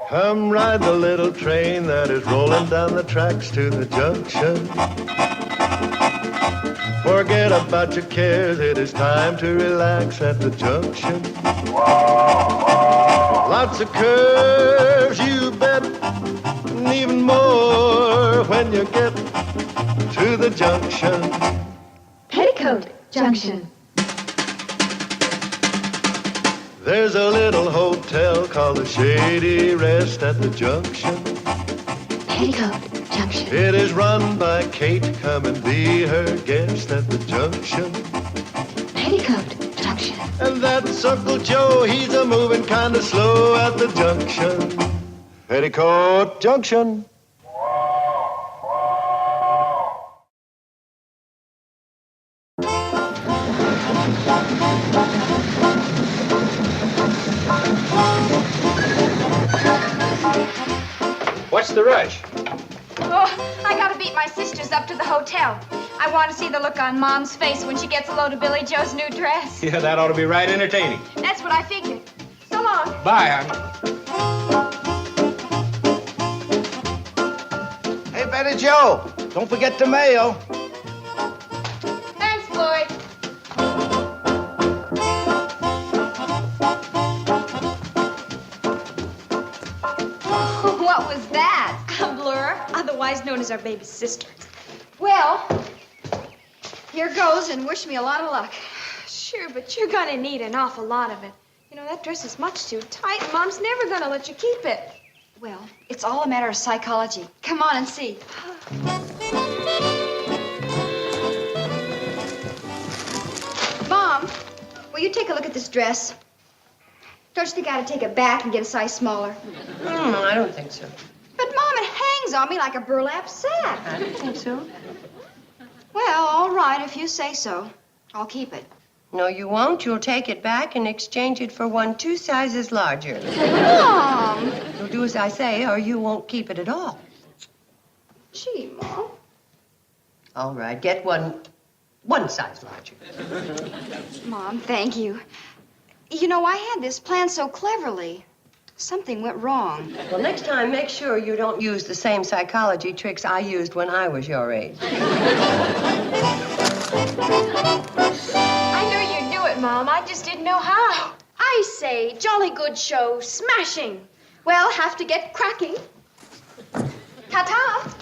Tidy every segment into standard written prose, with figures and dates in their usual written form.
Come ride the little train that is rolling down the tracks to the junction. Forget about your cares, it is time to relax at the junction. Lots of curves, you bet, and even more when you get to the junction. Petticoat Junction. There's a little hotel called the Shady Rest at the junction. Petticoat Junction. It is run by Kate. Come and be her guest at the junction. Petticoat Junction. And that's Uncle Joe. He's a moving kind of slow at the junction. Petticoat Junction. What's the rush? Oh, I gotta beat my sisters up to the hotel. I want to see the look on Mom's face when she gets a load of Billy Joe's new dress. Yeah, that ought to be right entertaining. That's what I figured. So long. Bye, hon. Hey, Betty Joe, don't forget the mail. Thanks, Floyd. What was that? A blur, otherwise known as our baby sister. Well, here goes, and wish me a lot of luck. Sure, but you're gonna need an awful lot of it. You know, that dress is much too tight, and Mom's never gonna let you keep it. Well, it's all a matter of psychology. Come on and see. Mom, will you take a look at this dress? Don't you think I ought to take it back and get a size smaller? I don't think so. But, Mom, it hangs on me like a burlap sack. I don't think so. Well, all right, if you say so. I'll keep it. No, you won't. You'll take it back and exchange it for one 2 sizes larger. Mom! You'll do as I say, or you won't keep it at all. Gee, Mom. All right, get one size larger. Mom, thank you. You know, I had this planned so cleverly. Something went wrong. Well, next time, make sure you don't use the same psychology tricks I used when I was your age. I knew you'd do it, Mom. I just didn't know how. I say, jolly good show, smashing. Well, have to get cracking. Ta-ta.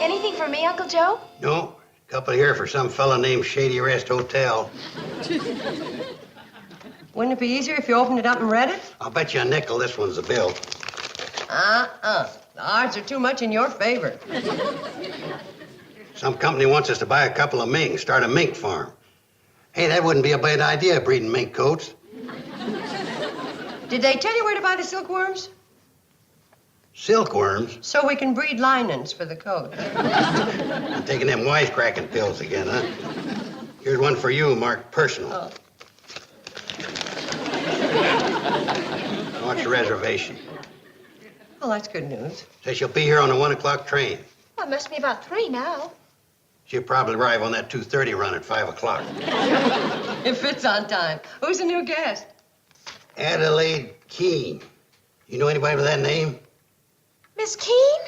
Anything for me, Uncle Joe? No, couple here for some fella named Shady Rest Hotel. Wouldn't it be easier if you opened it up and read it? I'll bet you a nickel this one's the bill. The odds are too much in your favor. Some company wants us to buy a couple of minks, start a mink farm. Hey, that wouldn't be a bad idea, breeding mink coats. Did they tell you where to buy the silkworms? Silkworms? So we can breed linens for the coat. I'm taking them wisecracking pills again, huh? Here's one for you, marked personal. Oh. What's your reservation? Well, that's good news. Says she'll be here on the 1 o'clock train. Well, it must be about 3 now. She'll probably arrive on that 2:30 run at 5 o'clock. If it's on time. Who's the new guest? Adelaide Keane. You know anybody with that name? Miss Keane?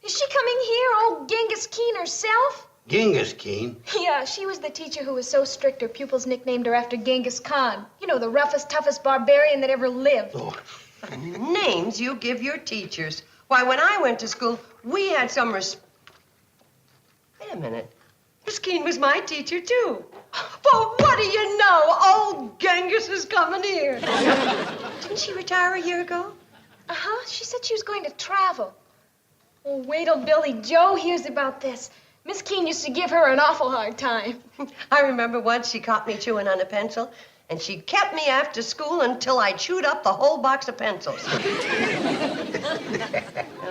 Is she coming here, old Genghis Keane herself? Genghis Keane. Yeah, she was the teacher who was so strict her pupils nicknamed her after Genghis Khan. You know, the roughest, toughest barbarian that ever lived. Oh. Names you give your teachers. Why, when I went to school, we had some Wait a minute. Miss Keane was my teacher, too. Well, what do you know? Old Genghis is coming here. Didn't she retire a year ago? Uh-huh. She said she was going to travel. Oh, wait till Billy Joe hears about this. Miss Keane used to give her an awful hard time. I remember once she caught me chewing on a pencil, and she kept me after school until I chewed up the whole box of pencils. And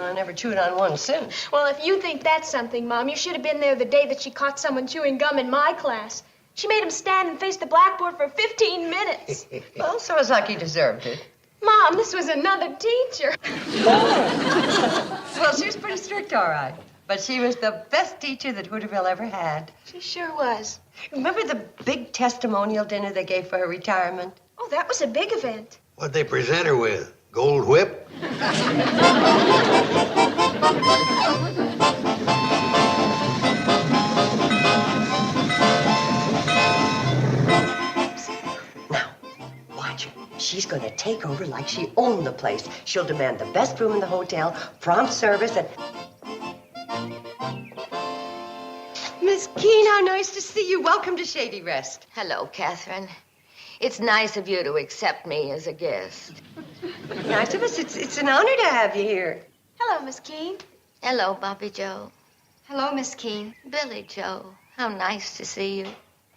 I never chewed on one since. Well, if you think that's something, Mom, you should have been there the day that she caught someone chewing gum in my class. She made him stand and face the blackboard for 15 minutes. Well, so it's like he deserved it. Mom, this was another teacher. Well, she was pretty strict, all right. But she was the best teacher that Hooterville ever had. She sure was. Remember the big testimonial dinner they gave for her retirement? Oh, that was a big event. What'd they present her with? Gold whip? Now, watch her. She's going to take over like she owned the place. She'll demand the best room in the hotel, prompt service, and... Miss Keane, how nice to see you. Welcome to Shady Rest. Hello, Catherine. It's nice of you to accept me as a guest. Nice of us. It's an honor to have you here. Hello, Miss Keane. Hello, Bobby Joe. Hello, Miss Keane. Billy Joe. How nice to see you.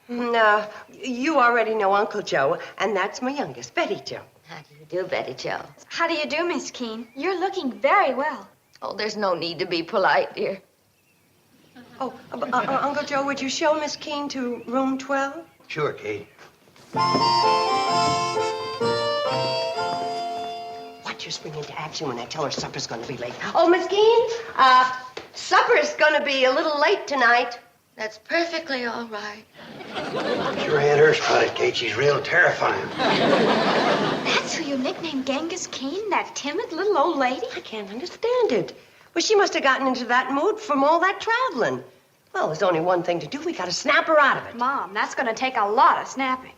Now, you already know Uncle Joe, and that's my youngest, Betty Joe. How do you do, Betty Joe? How do you do, Miss Keane? You're looking very well. Oh, there's no need to be polite, dear. Oh, Uncle Joe, would you show Miss Keane to room 12? Sure, Kate. Watch her spring into action when I tell her supper's going to be late. Oh, Miss Keane, supper's going to be a little late tonight. That's perfectly all right. Sure had her spotted, Kate. She's real terrifying. That's who you nicknamed Genghis Keane, that timid little old lady? I can't understand it. Well, she must have gotten into that mood from all that traveling. Well, there's only one thing to do. We got to snap her out of it. Mom, that's going to take a lot of snapping.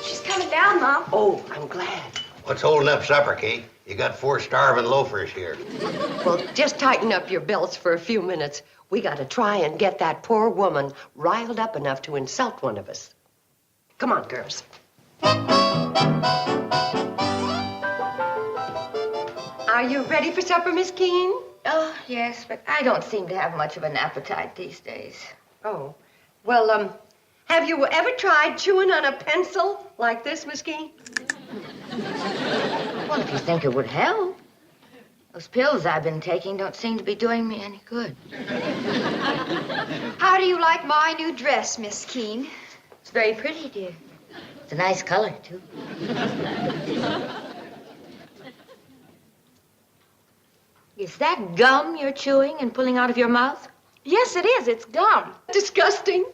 She's coming down, Mom. Oh, I'm glad. What's holding up supper, Kate? You got 4 starving loafers here. Well, just tighten up your belts for a few minutes. We got to try and get that poor woman riled up enough to insult one of us. Come on, girls. Are you ready for supper, Miss Keane? Oh, yes, but I don't seem to have much of an appetite these days. Oh. Well, have you ever tried chewing on a pencil like this, Miss Keane? Well, if you think it would help. Those pills I've been taking don't seem to be doing me any good. How do you like my new dress, Miss Keane? It's very pretty, dear. It's a nice color, too. Is that gum you're chewing and pulling out of your mouth? Yes, it is. It's gum. Disgusting.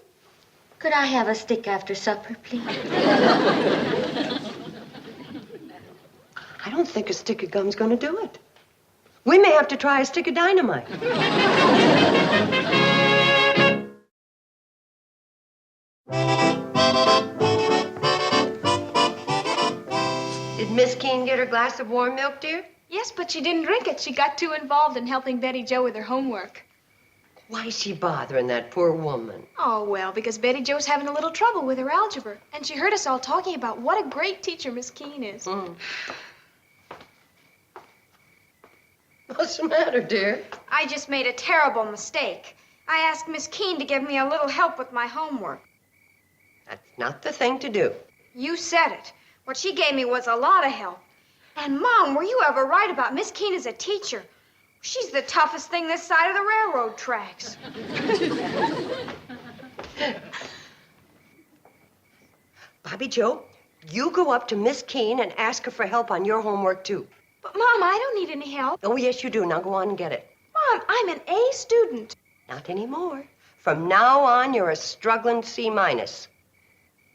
Could I have a stick after supper, please? I don't think a stick of gum's going to do it. We may have to try a stick of dynamite. Did Miss Keane get her glass of warm milk, dear? Yes, but she didn't drink it. She got too involved in helping Betty Jo with her homework. Why is she bothering that poor woman? Oh, well, because Betty Jo's having a little trouble with her algebra. And she heard us all talking about what a great teacher Miss Keane is. What's the matter, dear? I just made a terrible mistake. I asked Miss Keane to give me a little help with my homework. That's not the thing to do. You said it. What she gave me was a lot of help. And, Mom, were you ever right about Miss Keane as a teacher? She's the toughest thing this side of the railroad tracks. Bobby Joe, you go up to Miss Keane and ask her for help on your homework, too. But, Mom, I don't need any help. Oh, yes, you do. Now go on and get it. Mom, I'm an A student. Not anymore. From now on, you're a struggling C-. Oh,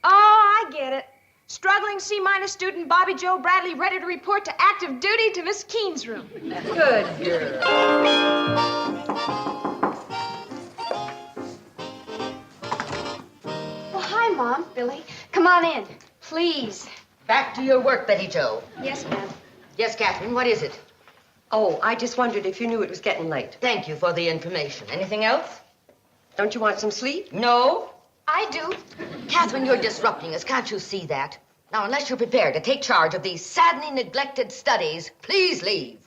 I get it. Struggling C- student Bobby Jo Bradley ready to report to active duty to Miss Keane's room. Good girl. Well, hi, Mom. Billy, come on in. Please. Back to your work, Betty Jo. Yes, ma'am. Yes, Catherine, what is it? Oh, I just wondered if you knew it was getting late. Thank you for the information. Anything else? Don't you want some sleep? No? I do. Catherine, you're disrupting us. Can't you see that? Now, unless you're prepared to take charge of these sadly neglected studies, please leave.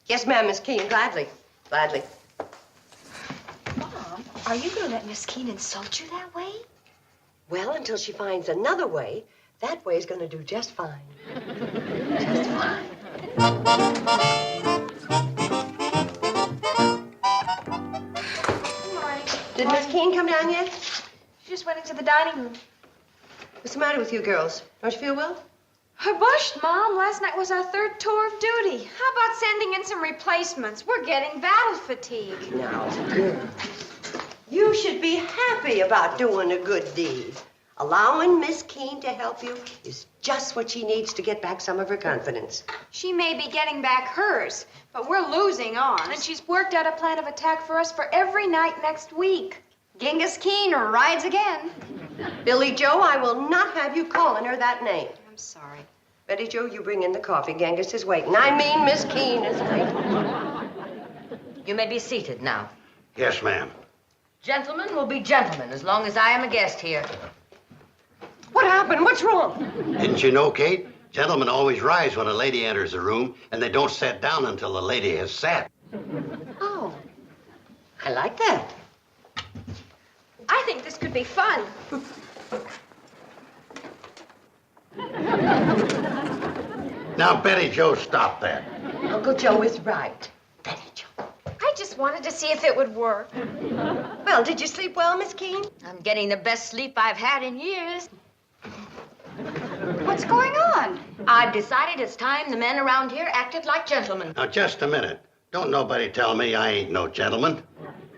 Yes, ma'am, Miss Keane. Gladly. Gladly. Mom, are you going to let Miss Keane insult you that way? Well, until she finds another way, that way's going to do just fine. Just fine. Good morning. Did Miss Keane come down yet? She just went into the dining room. What's the matter with you girls? Don't you feel well? I bushed, Mom. Last night was our third tour of duty. How about sending in some replacements? We're getting battle fatigue. Now, girl, you should be happy about doing a good deed. Allowing Miss Keane to help you is just what she needs to get back some of her confidence. She may be getting back hers, but we're losing ours. And she's worked out a plan of attack for us for every night next week. Genghis Keane rides again. Billy Joe, I will not have you calling her that name. I'm sorry. Betty Joe, you bring in the coffee. Genghis is waiting. I mean, Miss Keane is waiting. You may be seated now. Yes, ma'am. Gentlemen will be gentlemen as long as I am a guest here. What happened? What's wrong? Didn't you know, Kate? Gentlemen always rise when a lady enters the room, and they don't sit down until the lady has sat. Oh, I like that. I think this could be fun. Now, Betty Joe, stop that. Uncle Joe is right. Betty Joe. I just wanted to see if it would work. Well, did you sleep well, Miss Keane? I'm getting the best sleep I've had in years. What's going on? I've decided it's time the men around here acted like gentlemen. Now, just a minute. Don't nobody tell me I ain't no gentleman.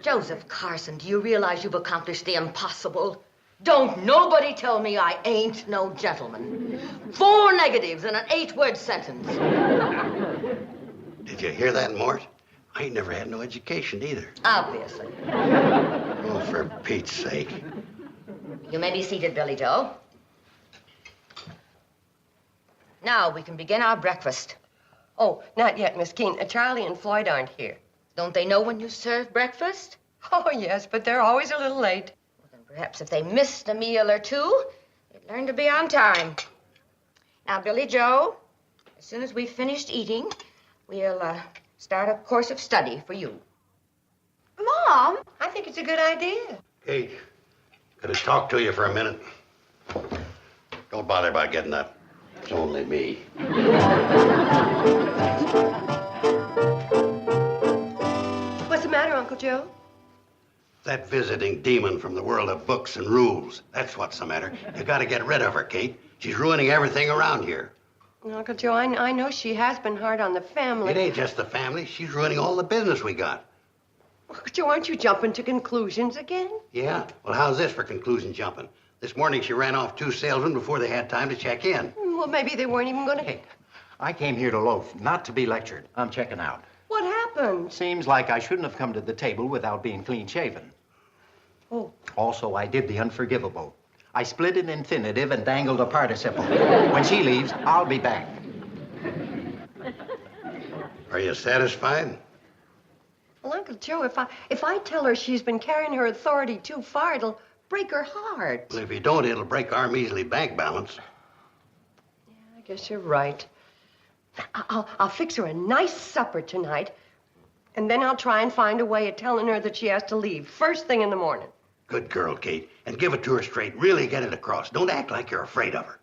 Joseph Carson, do you realize you've accomplished the impossible? Don't nobody tell me I ain't no gentleman. 4 negatives in an 8-word sentence. Did you hear that, Mort? I ain't never had no education either. Obviously. Oh, for Pete's sake. You may be seated, Billy Joe. Now we can begin our breakfast. Oh, not yet, Miss Keane. Charlie and Floyd aren't here. Don't they know when you serve breakfast? Oh, yes, but they're always a little late. Well, then perhaps if they missed a meal or two, they'd learn to be on time. Now, Billy Joe, as soon as we've finished eating, we'll start a course of study for you. Mom? I think it's a good idea. Kate, could I talk to you for a minute? Don't bother about getting up. It's only me. What's the matter, Uncle Joe? That visiting demon from the world of books and rules. That's what's the matter. You gotta get rid of her, Kate. She's ruining everything around here. Uncle Joe, I know she has been hard on the family. It ain't just the family. She's ruining all the business we got. Uncle Joe, aren't you jumping to conclusions again? Yeah? Well, how's this for conclusion jumping? This morning she ran off 2 salesmen before they had time to check in. Well, maybe they weren't even going to... Hey, I came here to loaf, not to be lectured. I'm checking out. What happened? Seems like I shouldn't have come to the table without being clean shaven. Oh. Also, I did the unforgivable. I split an infinitive and dangled a participle. When she leaves, I'll be back. Are you satisfied? Well, Uncle Joe, if I tell her she's been carrying her authority too far, it'll break her heart. Well, if you don't, it'll break our measly bank balance. I guess you're right. I'll fix her a nice supper tonight, and then I'll try and find a way of telling her that she has to leave first thing in the morning. Good girl, Kate. And give it to her straight. Really get it across. Don't act like you're afraid of her.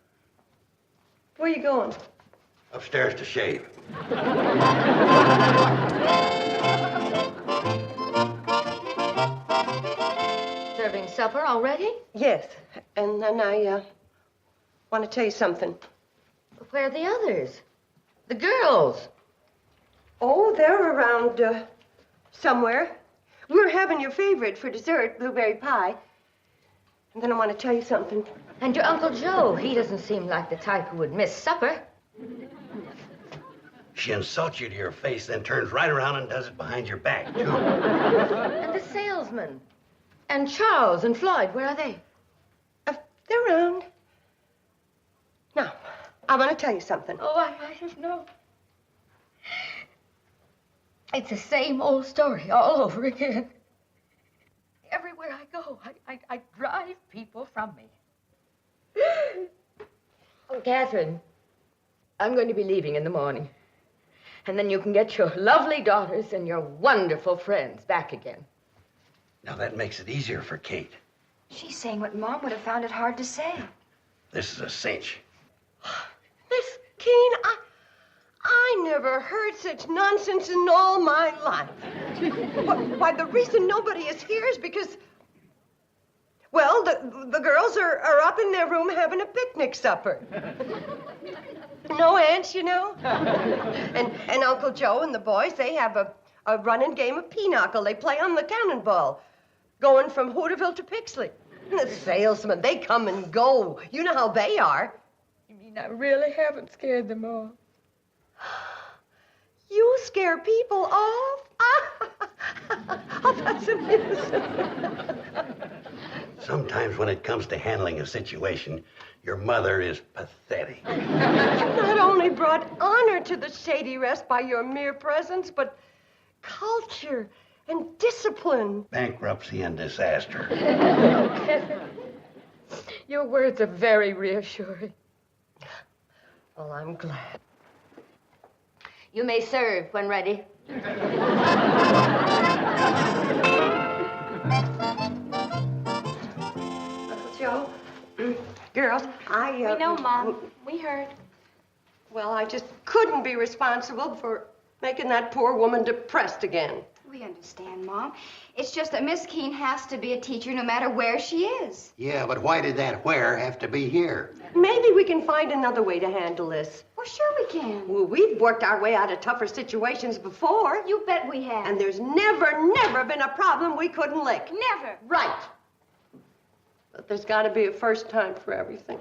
Where are you going? Upstairs to shave. Serving supper already? Yes, and then I want to tell you something. Where are the others? The girls? Oh, they're around somewhere. We're having your favorite for dessert, blueberry pie. And then I want to tell you something. And your Uncle Joe, he doesn't seem like the type who would miss supper. She insults you to your face, then turns right around and does it behind your back, too. And the salesman? And Charles and Floyd, where are they? They're around. Now, I want to tell you something. Oh, I don't know. It's the same old story all over again. Everywhere I go, I drive people from me. Oh, Catherine, I'm going to be leaving in the morning. And then you can get your lovely daughters and your wonderful friends back again. Now, that makes it easier for Kate. She's saying what Mom would have found it hard to say. This is a cinch. Miss Keane, I never heard such nonsense in all my life. Why, the reason nobody is here is because... Well, the girls are up in their room having a picnic supper. No ants, you know. and Uncle Joe and the boys, they have a running game of pinochle. They play on the cannonball, going from Hooterville to Pixley. And the salesmen, they come and go. You know how they are. You mean I really haven't scared them all? You scare people off? Oh, that's amusing. Sometimes when it comes to handling a situation, your mother is pathetic. You not only brought honor to the Shady Rest by your mere presence, but culture and discipline. Bankruptcy and disaster. Your words are very reassuring. Well, I'm glad. You may serve when ready. Joe, girls, We know, Mom. We heard. Well, I just couldn't be responsible for making that poor woman depressed again. We understand, Mom. It's just that Miss Keane has to be a teacher no matter where she is. Yeah, but why did that where have to be here? Maybe we can find another way to handle this. Well, sure we can. Well, we've worked our way out of tougher situations before. You bet we have. And there's never been a problem we couldn't lick. Never. Right. But there's got to be a first time for everything.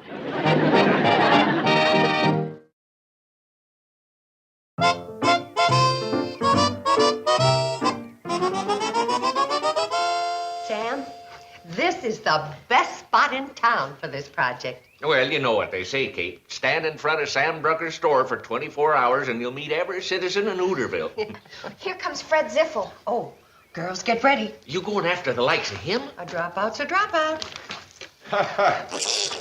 Sam, this is the best spot in town for this project. Well, you know what they say, Kate. Stand in front of Sam Brucker's store for 24 hours and you'll meet every citizen in Hooterville. Here comes Fred Ziffel. Oh, girls, get ready. You going after the likes of him? A dropout's a dropout.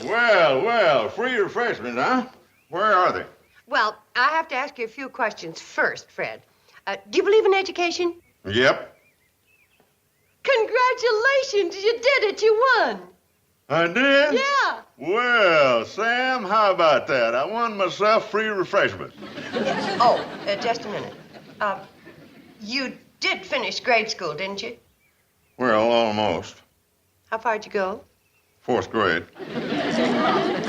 Well, free refreshments, huh? Where are they? Well, I have to ask you a few questions first, Fred. Do you believe in education? Yep, Congratulations, you did it. You won. I did? Yeah. Well, Sam, how about that? I won myself free refreshments. Oh, just a minute. You did finish grade school, didn't you? Well, almost. How far'd you go? 4th grade.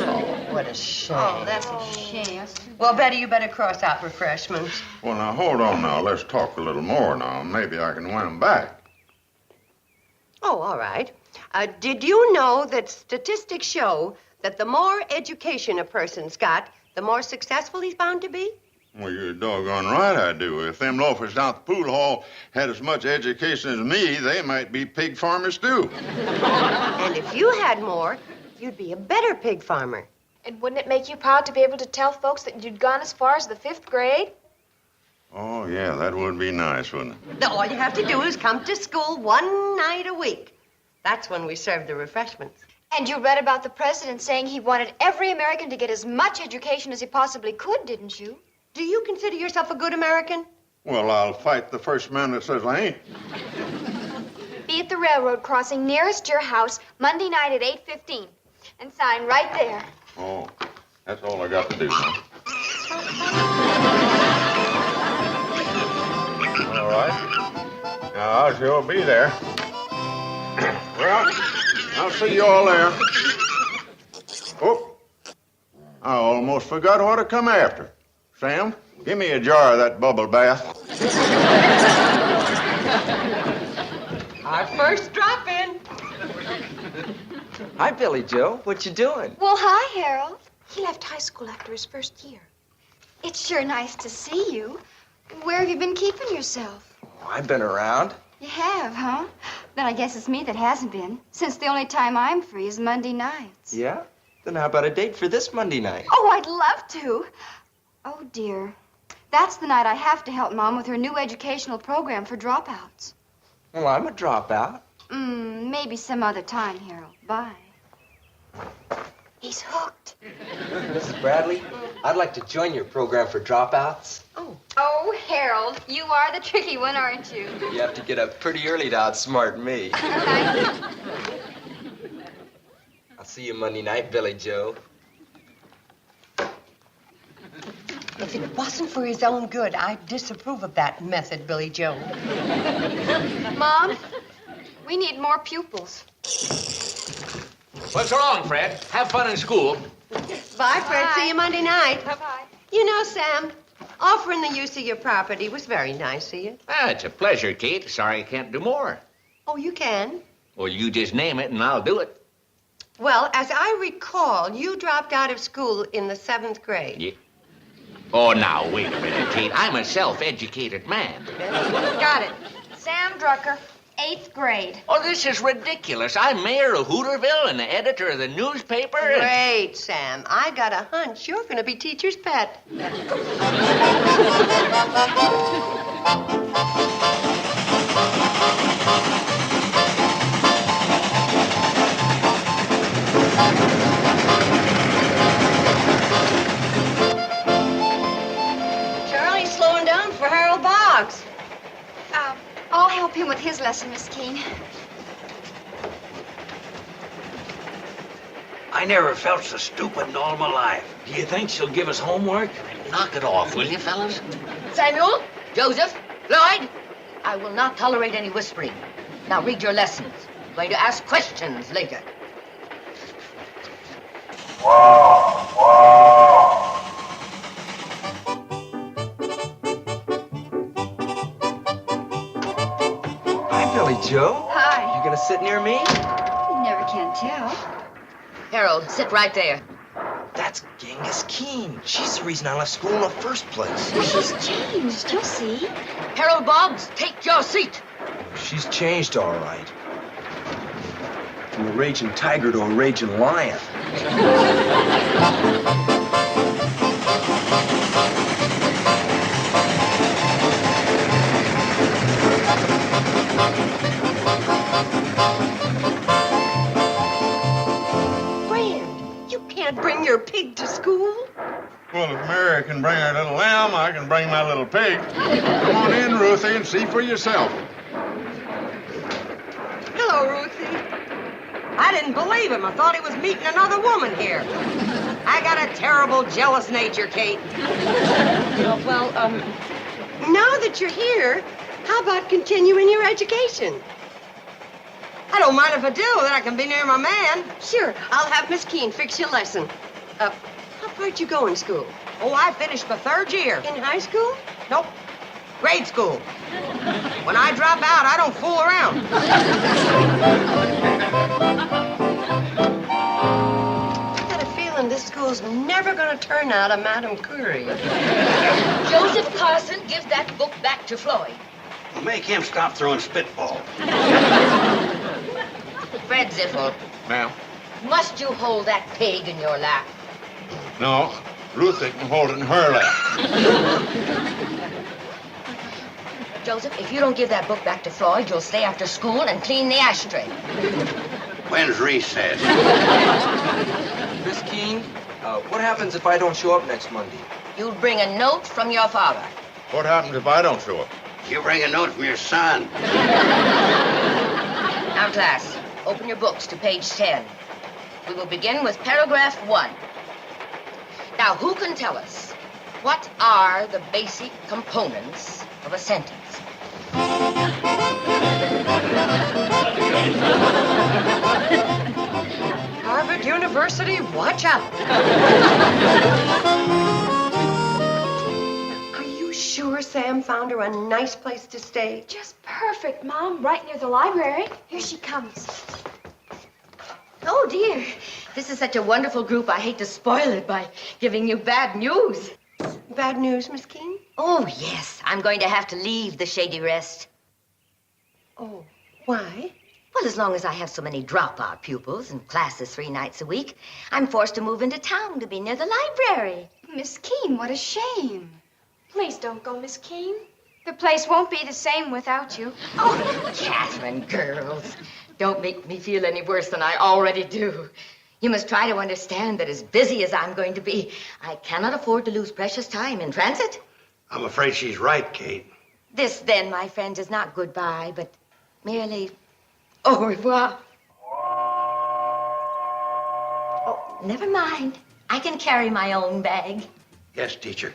Oh, what a shame. Oh, that's a shame. Well, Betty, you better cross out refreshments. Well, now, hold on now. Let's talk a little more now. Maybe I can win them back. Oh, all right. Did you know that statistics show that the more education a person's got, the more successful he's bound to be? Well, you're doggone right I do. If them loafers down at the pool hall had as much education as me, they might be pig farmers, too. And if you had more, you'd be a better pig farmer. And wouldn't it make you proud to be able to tell folks that you'd gone as far as the 5th grade? Oh, yeah, that would be nice, wouldn't it? All you have to do is come to school one night a week. That's when we serve the refreshments. And you read about the president saying he wanted every American to get as much education as he possibly could, didn't you? Do you consider yourself a good American? Well, I'll fight the first man that says I ain't. Be at the railroad crossing nearest your house Monday night at 8:15. And sign right there. Oh, that's all I got to do now. All right. Now, I'll sure be there. Well, I'll see you all there. Oh, I almost forgot what to come after. Sam, give me a jar of that bubble bath. Our first drop-in. Hi, Billy Joe. What you doing? Well, hi, Harold. He left high school after his first year. It's sure nice to see you. Where have you been keeping yourself? Oh, I've been around. You have, huh? Then I guess it's me that hasn't been, since the only time I'm free is Monday nights. Yeah? Then how about a date for this Monday night? Oh, I'd love to. Oh, dear. That's the night I have to help Mom with her new educational program for dropouts. Well, I'm a dropout. Maybe some other time, Harold. Bye. He's hooked. Mrs. Bradley, I'd like to join your program for dropouts. Oh, Harold, you are the tricky one, aren't you? You have to get up pretty early to outsmart me. I'll see you Monday night, Billy Joe. If it wasn't for his own good, I'd disapprove of that method, Billy Joe. Mom, we need more pupils. What's wrong, Fred? Have fun in school. Bye, Fred. Bye. See you Monday night. Bye-bye. You know, Sam, offering the use of your property was very nice of you. It's a pleasure, Kate. Sorry I can't do more. Oh, you can? Well, you just name it and I'll do it. Well, as I recall, you dropped out of school in the 7th grade. Yeah. Oh, now, wait a minute, Kate. I'm a self-educated man. Got it. Sam Drucker, 8th grade. Oh, this is ridiculous. I'm mayor of Hooterville and the editor of the newspaper. Great, Sam. I got a hunch you're going to be teacher's pet. Charlie's slowing down for Harold Boggs. I'll help him with his lesson, Miss Keane. I never felt so stupid in all my life. Do you think she'll give us homework? Knock it off, will you, fellas? Samuel, Joseph, Lloyd, I will not tolerate any whispering. Now read your lessons. I'm going to ask questions later. Hi, Billy Joe. Hi. You gonna sit near me? You never can tell. Harold, sit right there. That's Genghis Keane. She's the reason I left school in the first place. She's changed, you'll see. Harold Boggs, take your seat. She's changed all right. From a raging tiger to a raging lion. Fred, you can't bring your pig to school. Well, if Mary can bring her little lamb, I can bring my little pig. Come on in, Ruthie, and see for yourself. Hello, Ruthie. I didn't believe him. I thought he was meeting another woman here. I got a terrible jealous nature, Kate. Well, now that you're here, how about continuing your education? I don't mind if I do, then I can be near my man. Sure. I'll have Miss Keane fix your lesson. How far'd you go in school? Oh, I finished my 3rd year. In high school? Nope. Grade school. When I drop out, I don't fool around. I got a feeling this school's never gonna turn out a Madame Curie. Joseph Carson, give that book back to Floyd. Make him stop throwing spitball. Fred Ziffel, Ma'am? must you hold that pig in your lap? No, Ruthie can hold it in her lap. Joseph, if you don't give that book back to Floyd, you'll stay after school and clean the ashtray. When's recess? Miss Keane, what happens if I don't show up next Monday? You'll bring a note from your father. What happens if I don't show up? You bring a note from your son. Now, class, open your books to page 10. We will begin with paragraph 1. Now, who can tell us what are the basic components of a sentence? Harvard University, watch out. Are you sure Sam found her a nice place to stay? Just perfect, Mom. Right near the library. Here she comes. Oh, dear. This is such a wonderful group. I hate to spoil it by giving you bad news. Bad news, Miss Keane? Oh, yes. I'm going to have to leave the Shady Rest. Oh, why? Well, as long as I have so many dropout pupils and classes 3 nights a week, I'm forced to move into town to be near the library. Miss Keane, what a shame. Please don't go, Miss Keane. The place won't be the same without you. Oh, Catherine, girls, don't make me feel any worse than I already do. You must try to understand that as busy as I'm going to be, I cannot afford to lose precious time in transit. I'm afraid she's right, Kate. This, then, my friends, is not goodbye, but merely au revoir. Oh, never mind. I can carry my own bag. Yes, teacher.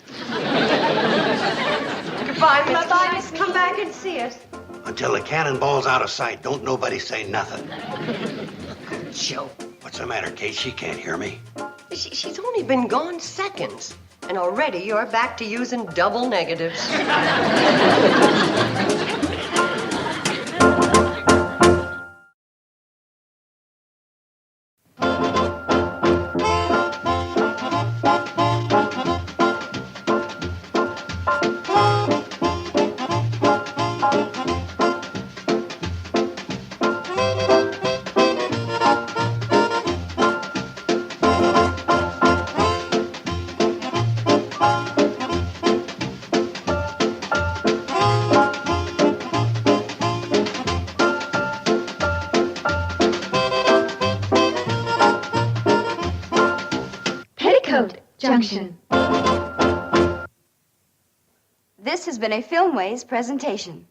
Goodbye, Miss Keane. Come back and see us. Until the cannonball's out of sight, don't nobody say nothing. show. What's the matter, Kate? She can't hear me. She's only been gone seconds. And already you're back to using double negatives. Petticoat Junction. This has been a Filmways presentation.